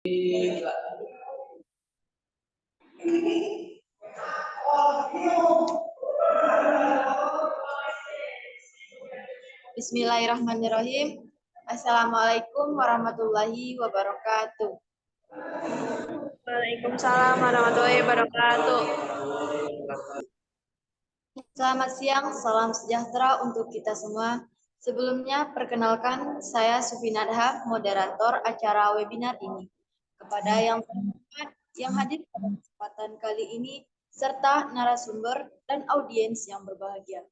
Bismillahirrahmanirrahim. Assalamualaikum warahmatullahi wabarakatuh. Waalaikumsalam warahmatullahi wabarakatuh. Selamat siang, salam sejahtera untuk kita semua. Sebelumnya, perkenalkan saya Sufi Nadha, moderator acara webinar ini. Kepada yang terhormat yang hadir pada kesempatan kali ini, serta narasumber dan audiens yang berbahagia.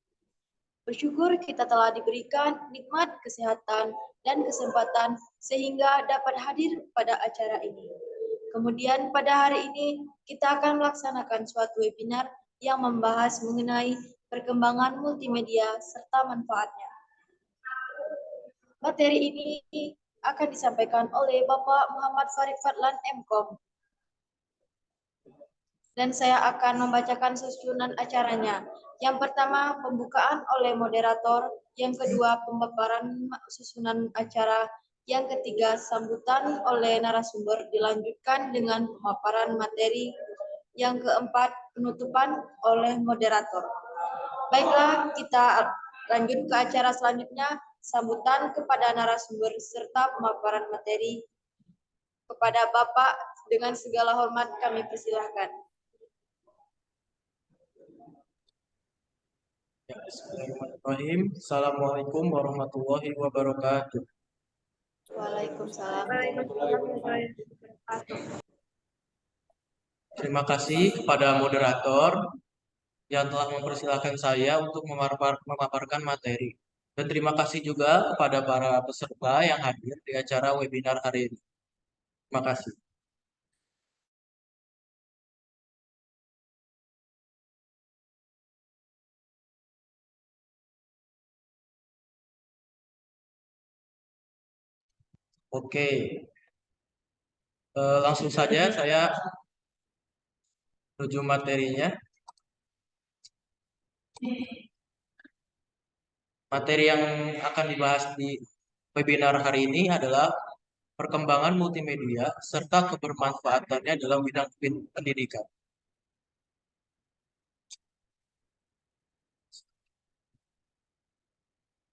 Bersyukur kita telah diberikan nikmat kesehatan dan kesempatan sehingga dapat hadir pada acara ini. Kemudian pada hari ini kita akan melaksanakan suatu webinar yang membahas mengenai perkembangan multimedia serta manfaatnya. Materi ini akan disampaikan oleh Bapak Muhammad Farid Fadlan MKOM. Dan saya akan membacakan susunan acaranya. Yang pertama, pembukaan oleh moderator. Yang kedua, pemaparan susunan acara. Yang ketiga, sambutan oleh narasumber dilanjutkan dengan pemaparan materi. Yang keempat, penutupan oleh moderator. Baiklah, kita lanjut ke acara selanjutnya, sambutan kepada narasumber serta pemaparan materi. Kepada Bapak, dengan segala hormat kami persilahkan. Bismillahirrahmanirrahim. Assalamualaikum warahmatullahi wabarakatuh. Waalaikumsalam. Terima kasih kepada moderator yang telah mempersilahkan saya untuk memaparkan materi. Dan terima kasih juga kepada para peserta yang hadir di acara webinar hari ini. Terima kasih. Oke, langsung saja saya menuju materinya. Materi yang akan dibahas di webinar hari ini adalah perkembangan multimedia serta kebermanfaatannya dalam bidang pendidikan.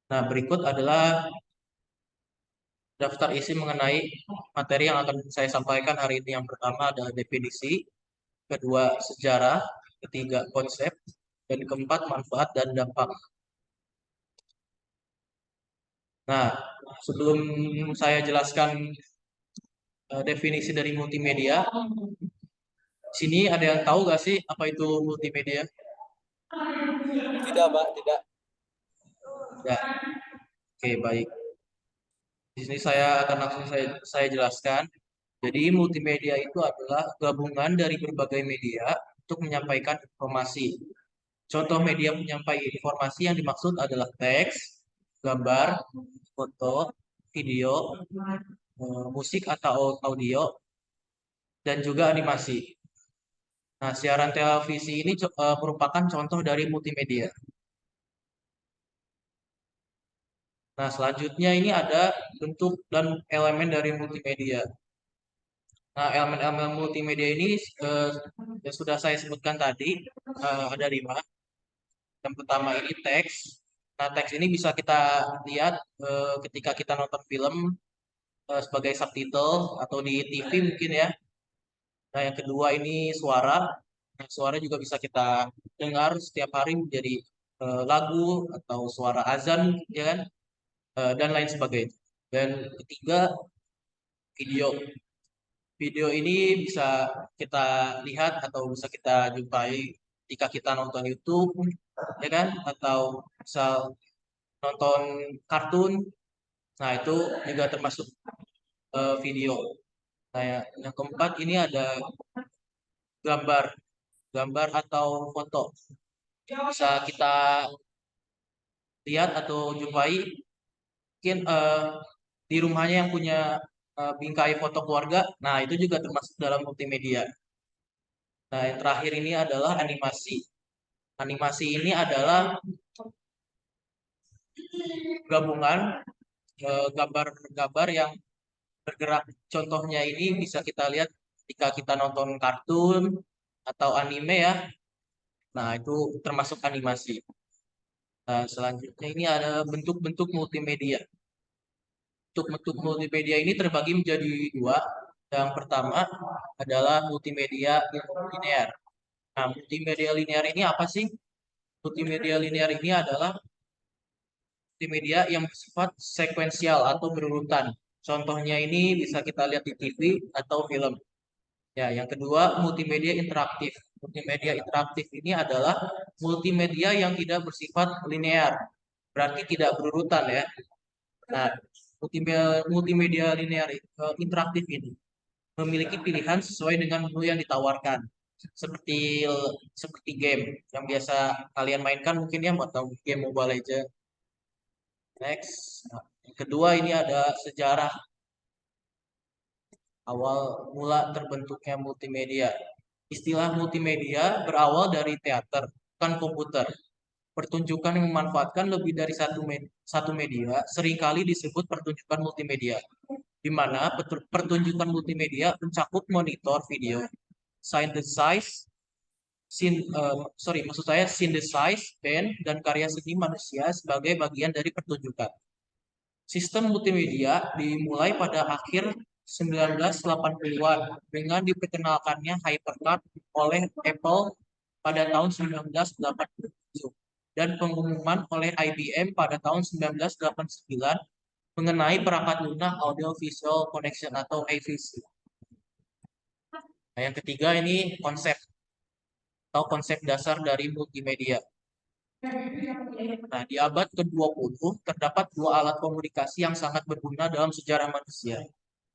Nah, berikut adalah daftar isi mengenai materi yang akan saya sampaikan hari ini. Yang pertama adalah definisi, kedua sejarah, ketiga konsep, dan keempat manfaat dan dampak. Nah, sebelum saya jelaskan definisi dari multimedia, sini ada yang tahu nggak sih apa itu multimedia? Tidak, Pak, tidak. Ya, oke, baik. Di sini saya akan langsung saya jelaskan. Jadi multimedia itu adalah gabungan dari berbagai media untuk menyampaikan informasi. Contoh media penyampaian informasi yang dimaksud adalah teks, gambar, foto, video, musik atau audio, dan juga animasi. Nah, siaran televisi ini merupakan contoh dari multimedia. Nah, selanjutnya ini ada bentuk dan elemen dari multimedia. Nah, elemen-elemen multimedia ini yang sudah saya sebutkan tadi, ada 5. Yang pertama ini teks. Nah, teks ini bisa kita lihat ketika kita nonton film sebagai subtitle atau di TV mungkin ya. Nah, yang kedua ini suara. Nah, suara juga bisa kita dengar setiap hari menjadi lagu atau suara azan, ya kan? Dan lain sebagainya. Dan ketiga, video. Video ini bisa kita lihat atau bisa kita jumpai jika kita nonton YouTube, ya kan? Atau misal nonton kartun. Nah, itu juga termasuk video. Nah, yang keempat ini ada gambar, gambar atau foto. Bisa kita lihat atau jumpai mungkin di rumahnya yang punya bingkai foto keluarga. Nah, itu juga termasuk dalam multimedia. Nah, yang terakhir ini adalah animasi. Animasi ini adalah gabungan gambar-gambar yang bergerak. Contohnya ini bisa kita lihat ketika kita nonton kartun atau anime ya. Nah, itu termasuk animasi. Nah, selanjutnya ini ada bentuk-bentuk multimedia. Bentuk-bentuk multimedia ini terbagi menjadi dua. Yang pertama adalah multimedia linear. Nah, multimedia linear ini apa sih? Multimedia linear ini adalah multimedia yang bersifat sekuensial atau berurutan. Contohnya ini bisa kita lihat di TV atau film. Ya, yang kedua multimedia interaktif. Multimedia interaktif ini adalah multimedia yang tidak bersifat linear, berarti tidak berurutan ya. Nah, multimedia linear interaktif ini memiliki pilihan sesuai dengan menu yang ditawarkan. Seperti seperti game yang biasa kalian mainkan mungkin ya atau game Mobile Legends. Next. Nah, yang kedua ini ada sejarah awal mula terbentuknya multimedia. Istilah multimedia berawal dari teater, bukan komputer. Pertunjukan yang memanfaatkan lebih dari satu media seringkali disebut pertunjukan multimedia, di mana pertunjukan multimedia mencakup monitor video, synthesize, maksud saya synthesize, band, dan karya seni manusia sebagai bagian dari pertunjukan. Sistem multimedia dimulai pada akhir 1980-an dengan diperkenalkannya HyperCard oleh Apple pada tahun 1987 dan pengumuman oleh IBM pada tahun 1989 mengenai perangkat lunak Audio Visual Connection atau AVC. Nah, yang ketiga ini konsep atau konsep dasar dari multimedia. Nah, di abad ke-20 terdapat dua alat komunikasi yang sangat berguna dalam sejarah manusia.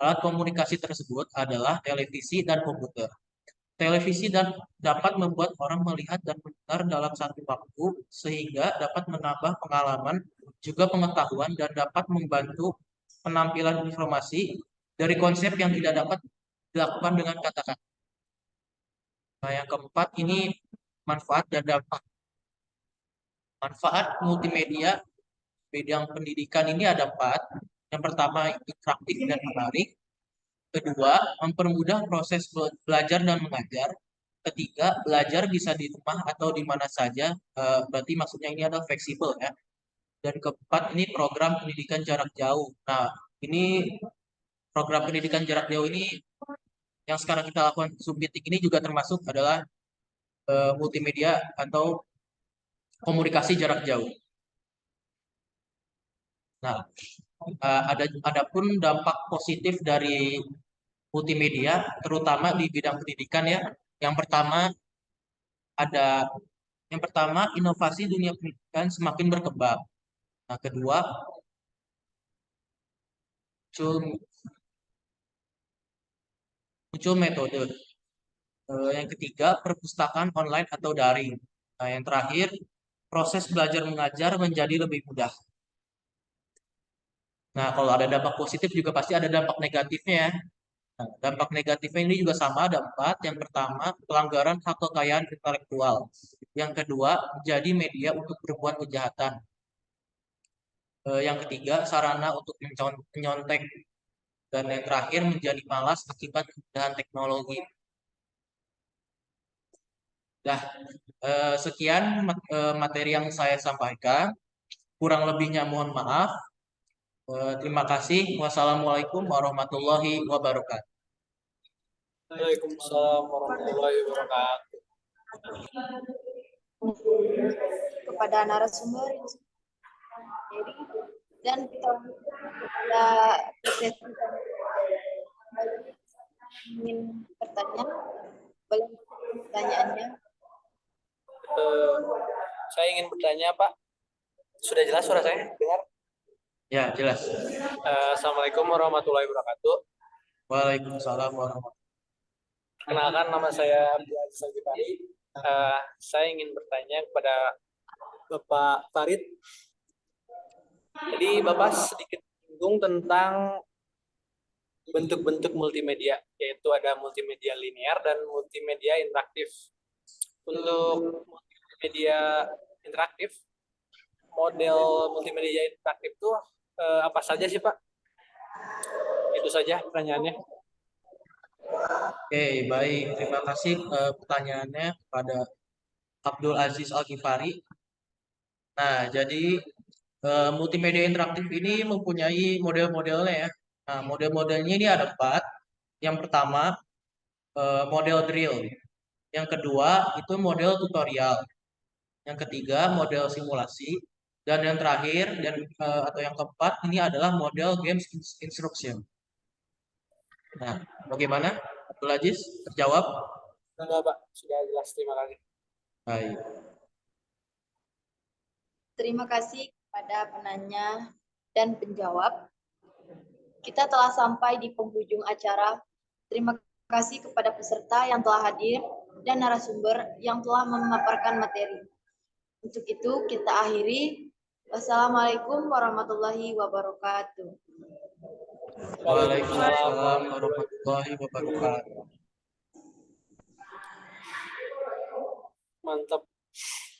Alat komunikasi tersebut adalah televisi dan komputer. Televisi dapat membuat orang melihat dan mendengar dalam satu waktu sehingga dapat menambah pengalaman, juga pengetahuan dan dapat membantu penampilan informasi dari konsep yang tidak dapat dilakukan dengan kata-kata. Nah, yang keempat ini manfaat dan dampak. Manfaat multimedia bidang pendidikan ini ada empat. Yang pertama, interaktif dan menarik. Kedua, mempermudah proses belajar dan mengajar. Ketiga, belajar bisa di rumah atau di mana saja. Berarti maksudnya ini adalah fleksibel ya. Dan keempat, ini program pendidikan jarak jauh. Nah, ini program pendidikan jarak jauh ini yang sekarang kita lakukan submiting ini juga termasuk adalah multimedia atau komunikasi jarak jauh. Nah, adapun dampak positif dari multimedia, terutama di bidang pendidikan ya. Yang pertama ada, yang pertama inovasi dunia pendidikan semakin berkembang. Nah, kedua muncul, muncul metode. Yang ketiga perpustakaan online atau daring. Nah, yang terakhir proses belajar mengajar menjadi lebih mudah. Nah, kalau ada dampak positif juga pasti ada dampak negatifnya ya. Nah, dampak negatifnya ini juga sama, ada empat. Yang pertama, pelanggaran hak kekayaan intelektual. Yang kedua, menjadi media untuk berbuat kejahatan. Yang ketiga, sarana untuk menyontek. Dan yang terakhir, menjadi malas akibat kemudahan teknologi. Nah, sekian materi yang saya sampaikan. Kurang lebihnya mohon maaf. Terima kasih. Wassalamualaikum warahmatullahi wabarakatuh. Waalaikumsalam warahmatullahi wabarakatuh. Kepada narasumber yang jadi dan kita pada sesi ingin bertanya, boleh pertanyaannya. Saya ingin bertanya, Pak. Sudah jelas suara saya? Dengar? Ya, jelas. Assalamualaikum warahmatullahi wabarakatuh. Waalaikumsalam warahmatullahi wabarakatuh. Perkenalkan, nama saya Abdul Sagipari. Saya ingin bertanya kepada Bapak Farid. Jadi Bapak sedikit singgung tentang bentuk-bentuk multimedia, yaitu ada multimedia linear dan multimedia interaktif. Untuk multimedia interaktif, model multimedia interaktif itu apa saja sih Pak? Itu saja pertanyaannya. Oke, baik. Terima kasih pertanyaannya kepada Abdul Aziz Al-Ghifari. Nah, jadi multimedia interaktif ini mempunyai model-modelnya ya. Nah, model-modelnya ini ada 4. Yang pertama, model drill. Yang kedua, itu model tutorial. Yang ketiga, model simulasi. Dan yang terakhir, atau yang keempat, ini adalah model games instruction. Nah, bagaimana? Abdul Aziz, terjawab? Enggak, Pak. Sudah jelas. Terima kasih. Baik. Terima kasih kepada penanya dan penjawab. Kita telah sampai di penghujung acara. Terima kasih kepada peserta yang telah hadir dan narasumber yang telah memaparkan materi. Untuk itu kita akhiri. Wassalamualaikum warahmatullahi wabarakatuh. Waalaikumsalam warahmatullahi wabarakatuh. Mantap.